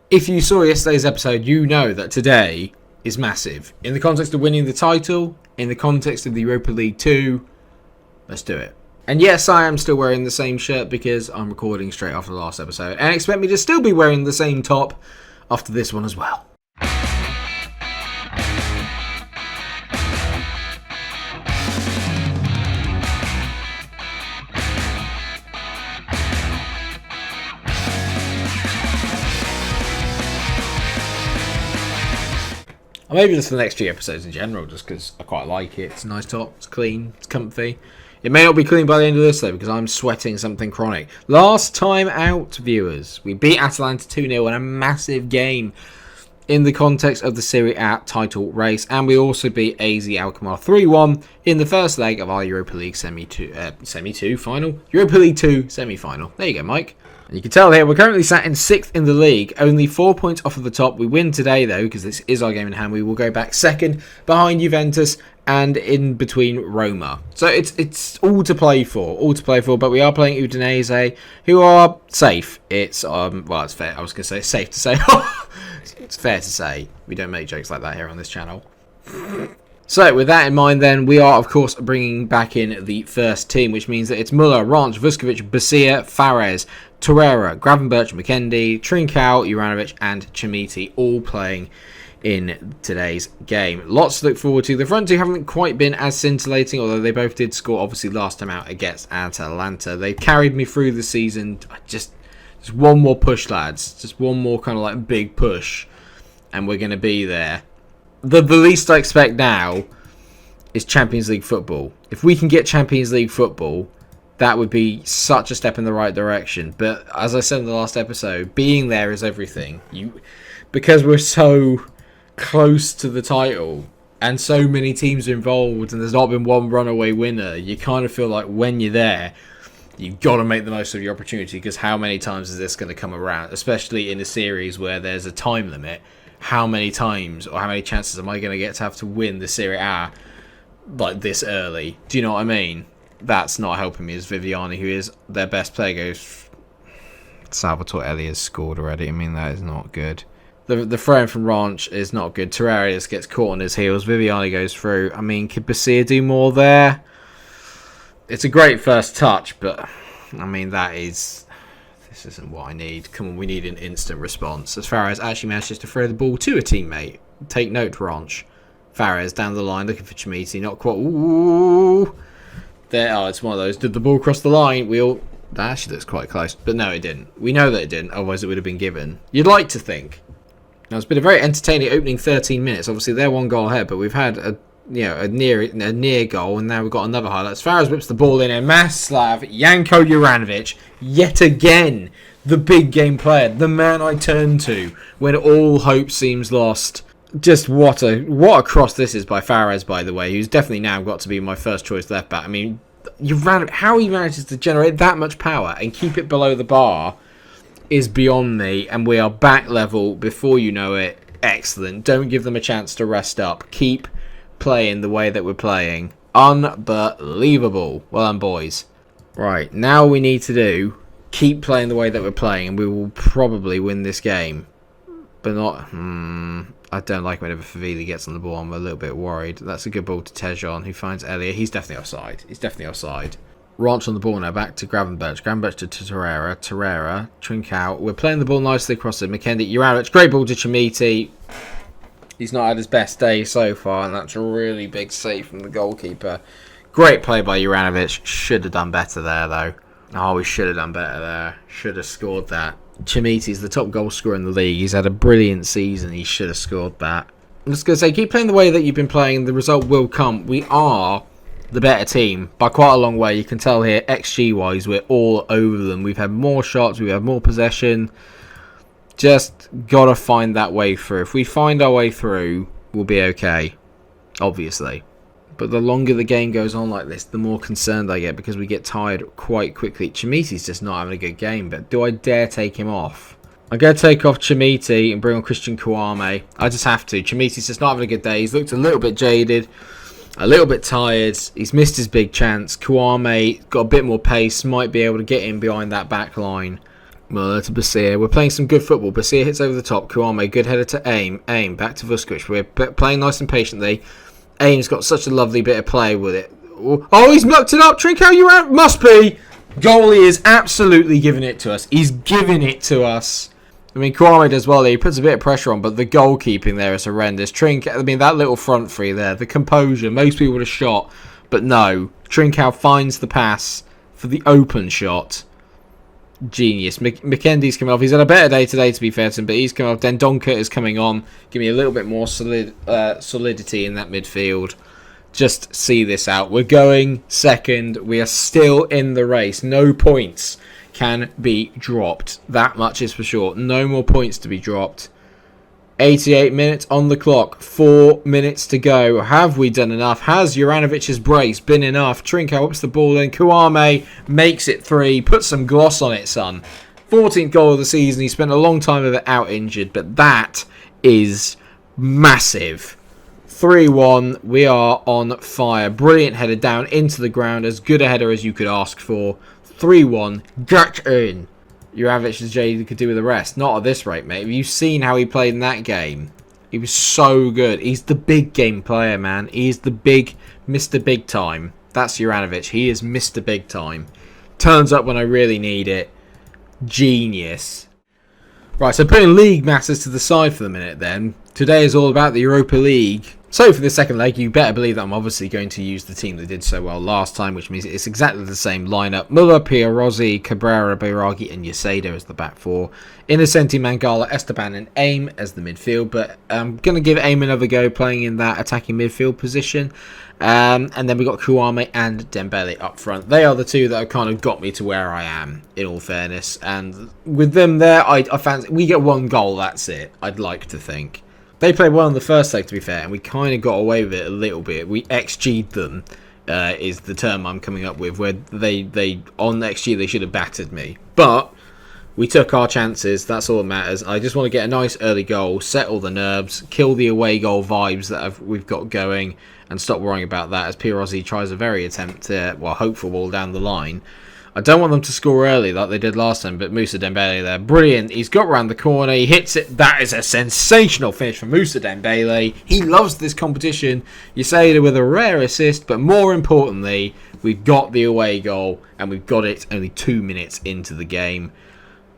If you saw yesterday's episode, you know that today is massive. In the context of winning the title, in the context of the Europa League 2, let's do it. And yes, I am still wearing the same shirt because I'm recording straight after the last episode. And expect me to still be wearing the same top after this one as well. Or maybe just for the next few episodes in general, just because I quite like it. It's a nice top, it's clean, it's comfy. It may not be clean by the end of this though, because I'm sweating something chronic. Last time out, viewers, we beat Atalanta 2-0 in a massive game in the context of the Serie A title race, and we also beat AZ Alkmaar 3-1 in the first leg of our Europa League final. Europa League 2 semi-final. There you go, Mike. And you can tell here we're currently sat in 6th in the league, only 4 points off of the top. We win today though, because this is our game in hand. We will go back second behind Juventus and in between Roma. So it's all to play for, but we are playing Udinese, who are safe. It's it's fair. I was going to say it's safe to say. It's fair to say we don't make jokes like that here on this channel. So, with that in mind then, we are, of course, bringing back in the first team, which means that it's Muller, Ranch, Vuskovic, Basia, Fares, Torreira, Gravenberch, McKendy, Trincao, Juranovic, and Chimiti, all playing in today's game. Lots to look forward to. The front two haven't quite been as scintillating, although they both did score, obviously, last time out against Atalanta. They carried me through the season. Just one more push, lads. Just one more kind of like big push, and we're going to be there. The least I expect now is Champions League football. If we can get Champions League football, that would be such a step in the right direction. But as I said in the last episode, being there is everything. Because we're so close to the title and so many teams are involved and there's not been one runaway winner, you kind of feel like when you're there, you've got to make the most of your opportunity, because how many times is this going to come around, especially in a series where there's a time limit? How many times or how many chances am I going to get to have to win the Serie A like this early? Do you know what I mean? That's not helping me as Viviani, who is their best player, goes... Salvatore Elias scored already. I mean, that is not good. The throw from Ranch is not good. Torreira just gets caught on his heels. Viviani goes through. I mean, could Basia do more there? It's a great first touch, but I mean, this isn't what I need. Come on, we need an instant response. As Fares actually manages to throw the ball to a teammate. Take note, Ranch. Fares down the line looking for Chimiti. Not quite. Ooh. There. Oh, it's one of those. Did the ball cross the line? That actually looks quite close. But no, it didn't. We know that it didn't. Otherwise, it would have been given. You'd like to think. Now, it's been a very entertaining opening 13 minutes. Obviously, they're one goal ahead, but we've had a near goal, and now we've got another highlight. Fares whips the ball in, and Maslav Janko Juranovic, yet again, the big game player, the man I turn to when all hope seems lost. Just what a cross this is by Fares, by the way, who's definitely now got to be my first choice left back. I mean, how he manages to generate that much power and keep it below the bar is beyond me, and we are back level before you know it. Excellent. Don't give them a chance to rest up. Keep playing the way that we're playing. Unbelievable. Well done, boys. Right, now we need to keep playing the way that we're playing, and we will probably win this game. But not... I don't like whenever Favili gets on the ball. I'm a little bit worried. That's a good ball to Tejon, who finds Elliot. He's definitely offside. Ranch on the ball now, back to Gravenberch. Gravenberch to Torreira, Trincao. We're playing the ball nicely across it. McKendy, Juranovic, great ball to Chimiti. He's not had his best day so far, and that's a really big save from the goalkeeper. Great play by Juranovic. Should have done better there, though. Oh, we should have done better there. Should have scored that. Chimiti's the top goal scorer in the league. He's had a brilliant season. He should have scored that. I'm just going to say, keep playing the way that you've been playing. The result will come. We are the better team by quite a long way. You can tell here, XG-wise, we're all over them. We've had more shots. We have more possession. Just got to find that way through. If we find our way through, we'll be okay, obviously. But the longer the game goes on like this, the more concerned I get, because we get tired quite quickly. Chimiti's just not having a good game, but do I dare take him off? I'm going to take off Chimiti and bring on Christian Kouame. I just have to. Chimiti's just not having a good day. He's looked a little bit jaded, a little bit tired. He's missed his big chance. Kouame got a bit more pace, might be able to get in behind that back line. Muller to Basir. We're playing some good football. Basir hits over the top. Kouame, good header to Aim. Aim, back to Vuskovic. We're playing nice and patiently. Aim's got such a lovely bit of play with it. Oh, he's mucked it up. Trincao, you're out. Must be. Goalie is absolutely giving it to us. He's giving it to us. I mean, Kouame does well there. He puts a bit of pressure on, but the goalkeeping there is horrendous. Trincao, I mean, that little front three there, the composure. Most people would have shot, but no. Trincao finds the pass for the open shot. Genius. McKendy's coming off. He's had a better day today, to be fair to him, but he's coming off. Then Donker is coming on. Give me a little bit more solidity in that midfield. Just see this out. We're going second. We are still in the race. No points can be dropped. That much is for sure. No more points to be dropped. 88 minutes on the clock. 4 minutes to go. Have we done enough? Has Juranovic's brace been enough? Trincao ups the ball in. Kouame makes it 3. Put some gloss on it, son. 14th goal of the season. He spent a long time of it out injured, but that is massive. 3-1. We are on fire. Brilliant header down into the ground. As good a header as you could ask for. 3-1. Get in. Juranovic and Jay could do with the rest. Not at this rate, mate. Have you seen how he played in that game? He was so good. He's the big game player, man. He's the big Mr. Big Time. That's Juranovic. He is Mr. Big Time. Turns up when I really need it. Genius. Right, so putting league matters to the side for the minute then. Today is all about the Europa League. So for the second leg, you better believe that I'm obviously going to use the team that did so well last time, which means it's exactly the same lineup. Muller, Pierozzi, Cabrera, Bairagi and Yaseda as the back four. Innocenti, Mangala, Esteban and Aim as the midfield. But I'm going to give Aim another go playing in that attacking midfield position. And then we've got Kouame and Dembele up front. They are the two that have kind of got me to where I am, in all fairness. And with them there, I fancy we get one goal, that's it, I'd like to think. They played well in the first leg, to be fair, and we kind of got away with it a little bit. We XG'd them, is the term I'm coming up with, where they on XG they should have battered me. But we took our chances, that's all that matters. I just want to get a nice early goal, settle the nerves, kill the away goal vibes that we've got going, and stop worrying about that as Pierozzi tries a very hopeful ball down the line. I don't want them to score early like they did last time, but Moussa Dembele there, brilliant. He's got around the corner, he hits it. That is a sensational finish from Moussa Dembele. He loves this competition. Yaseda with a rare assist, but more importantly, we've got the away goal, and we've got it only 2 minutes into the game.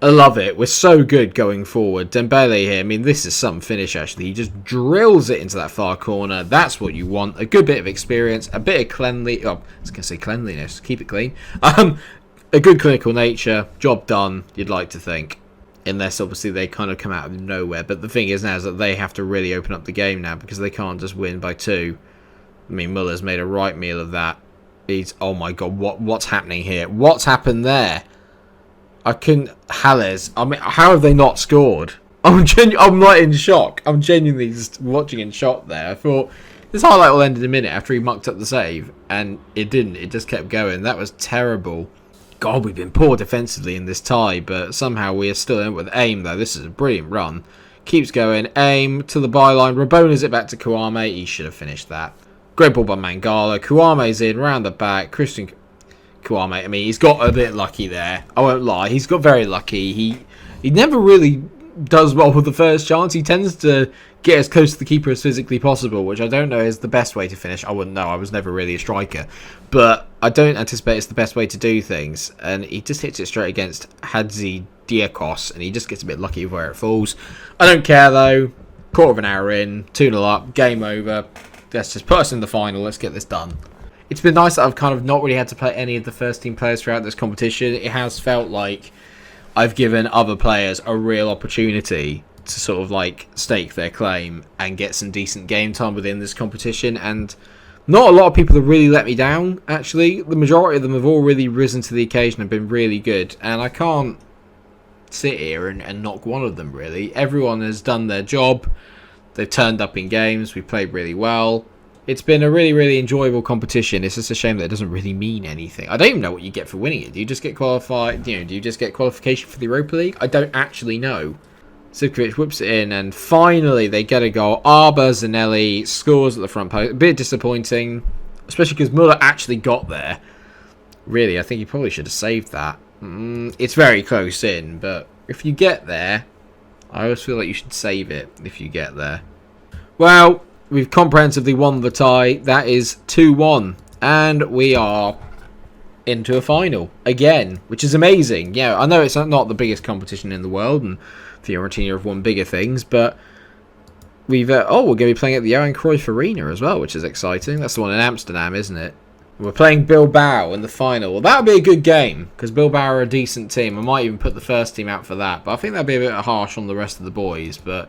I love it. We're so good going forward. Dembele here, I mean, this is some finish, actually. He just drills it into that far corner. That's what you want. A good bit of experience, a bit of cleanliness. Oh, I was going to say cleanliness. Keep it clean. A good clinical nature. Job done, you'd like to think. Unless, obviously, they kind of come out of nowhere. But the thing is now is that they have to really open up the game now because they can't just win by 2. I mean, Muller's made a right meal of that. Oh, my God. What's happening here? What's happened there? Hales. I mean, how have they not scored? I'm not in shock. I'm genuinely just watching in shock there. I thought this highlight will end in a minute after he mucked up the save, and it didn't. It just kept going. That was terrible. God, we've been poor defensively in this tie, but somehow we are still in with Aim, though. This is a brilliant run. Keeps going. Aim to the byline. Rabona's it back to Kouame. He should have finished that. Great ball by Mangala. Kouame's in, round the back. Christian Kouame, I mean, he's got a bit lucky there. I won't lie. He's got very lucky. He never really does well with the first chance. He tends to get as close to the keeper as physically possible, which I don't know is the best way to finish. I wouldn't know. I was never really a striker. But I don't anticipate it's the best way to do things. And he just hits it straight against Hadzi Diakos, and he just gets a bit lucky with where it falls. I don't care, though. Quarter of an hour in, 2-0 up, game over. Let's just put us in the final. Let's get this done. It's been nice that I've kind of not really had to play any of the first team players throughout this competition. It has felt like I've given other players a real opportunity to sort of like stake their claim and get some decent game time within this competition. And not a lot of people have really let me down, actually. The majority of them have all really risen to the occasion and been really good. And I can't sit here and knock one of them, really. Everyone has done their job. They've turned up in games. We played really well. It's been a really, really enjoyable competition. It's just a shame that it doesn't really mean anything. I don't even know what you get for winning it. Do you just get qualified? Do you just get qualification for the Europa League? I don't actually know. Sivkovic whips it in, and finally they get a goal. Arba Zanelli scores at the front post. A bit disappointing, especially because Muller actually got there. Really, I think he probably should have saved that. It's very close in, but if you get there, I always feel like you should save it if you get there. Well, we've comprehensively won the tie. That is 2-1. And we are into a final again, which is amazing. Yeah, I know it's not the biggest competition in the world, and Fiorentina have won bigger things, but we're going to be playing at the Johan Cruyff Arena as well, which is exciting. That's the one in Amsterdam, isn't it? We're playing Bilbao in the final. Well, that would be a good game, because Bilbao are a decent team. I might even put the first team out for that, but I think that'd be a bit harsh on the rest of the boys, but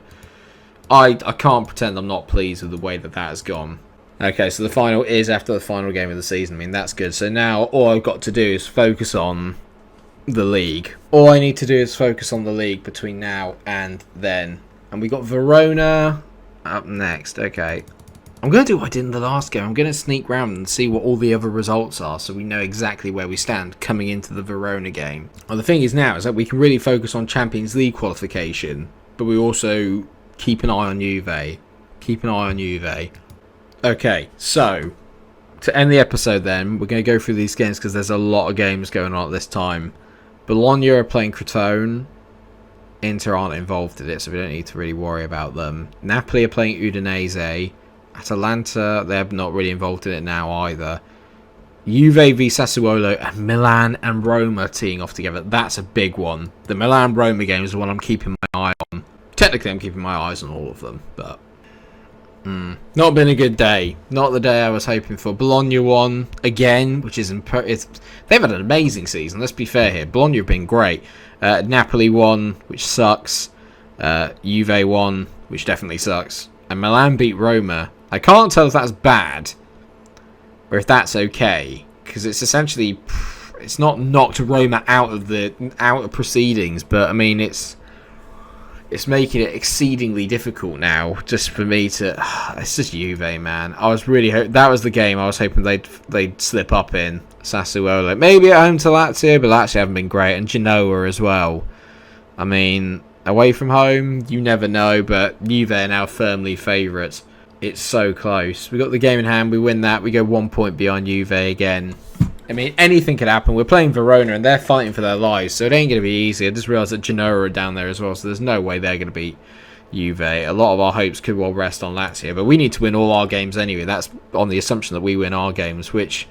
I can't pretend I'm not pleased with the way that has gone. Okay, so the final is after the final game of the season. I mean, that's good. So now all I've got to do is focus on the league. All I need to do is focus on the league between now and then. And we got Verona up next. Okay. I'm going to do what I did in the last game. I'm going to sneak round and see what all the other results are so we know exactly where we stand coming into the Verona game. Well, the thing is now is that we can really focus on Champions League qualification, but we also keep an eye on Juve. Keep an eye on Juve. Okay, so to end the episode then, we're going to go through these games because there's a lot of games going on at this time. Bologna are playing Crotone. Inter aren't involved in it, so we don't need to really worry about them. Napoli are playing Udinese. Atalanta, they're not really involved in it now either. Juve v Sassuolo, and Milan and Roma teeing off together. That's a big one. The Milan-Roma game is the one I'm keeping my eye on. Technically, I'm keeping my eyes on all of them, but not been a good day. Not the day I was hoping for. Bologna won again, which is they've had an amazing season. Let's be fair here. Bologna have been great. Napoli won, which sucks. Juve won, which definitely sucks. And Milan beat Roma. I can't tell if that's bad or if that's okay, because it's essentially it's not knocked Roma out of proceedings, but I mean it's making it exceedingly difficult now just for me to. It's just Juve, man. I was really that was the game I was hoping they'd slip up in. Sassuolo, maybe at home to Lazio, but Lazio haven't been great, and Genoa as well. I mean, away from home, you never know, but Juve are now firmly favourites. It's so close. We got the game in hand. We win that. We go 1 point behind Juve again. I mean, anything could happen. We're playing Verona, and they're fighting for their lives, so it ain't going to be easy. I just realised that Genoa are down there as well, so there's no way they're going to beat Juve. A lot of our hopes could well rest on Lazio, but we need to win all our games anyway. That's on the assumption that we win our games, which,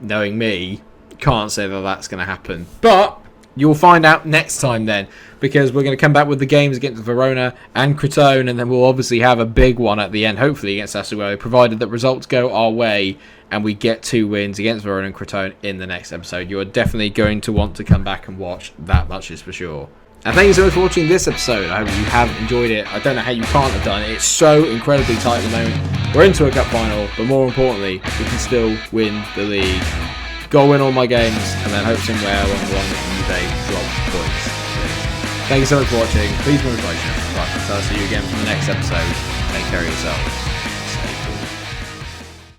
knowing me, can't say that that's going to happen. But you'll find out next time then, because we're going to come back with the games against Verona and Crotone, and then we'll obviously have a big one at the end, hopefully against Sassuolo, provided that results go our way and we get 2 wins against Verona and Crotone in the next episode. You are definitely going to want to come back and watch. That much is for sure. And thank you so much for watching this episode. I hope you have enjoyed it. I don't know how you can't have done it. It's so incredibly tight at the moment. We're into a cup final, but more importantly, we can still win the league. Go win all my games, and then hope somewhere along the line that you drop points. Thank you so much for watching. Please remember to like, subscribe, and I'll see you again for the next episode. Take care of yourselves.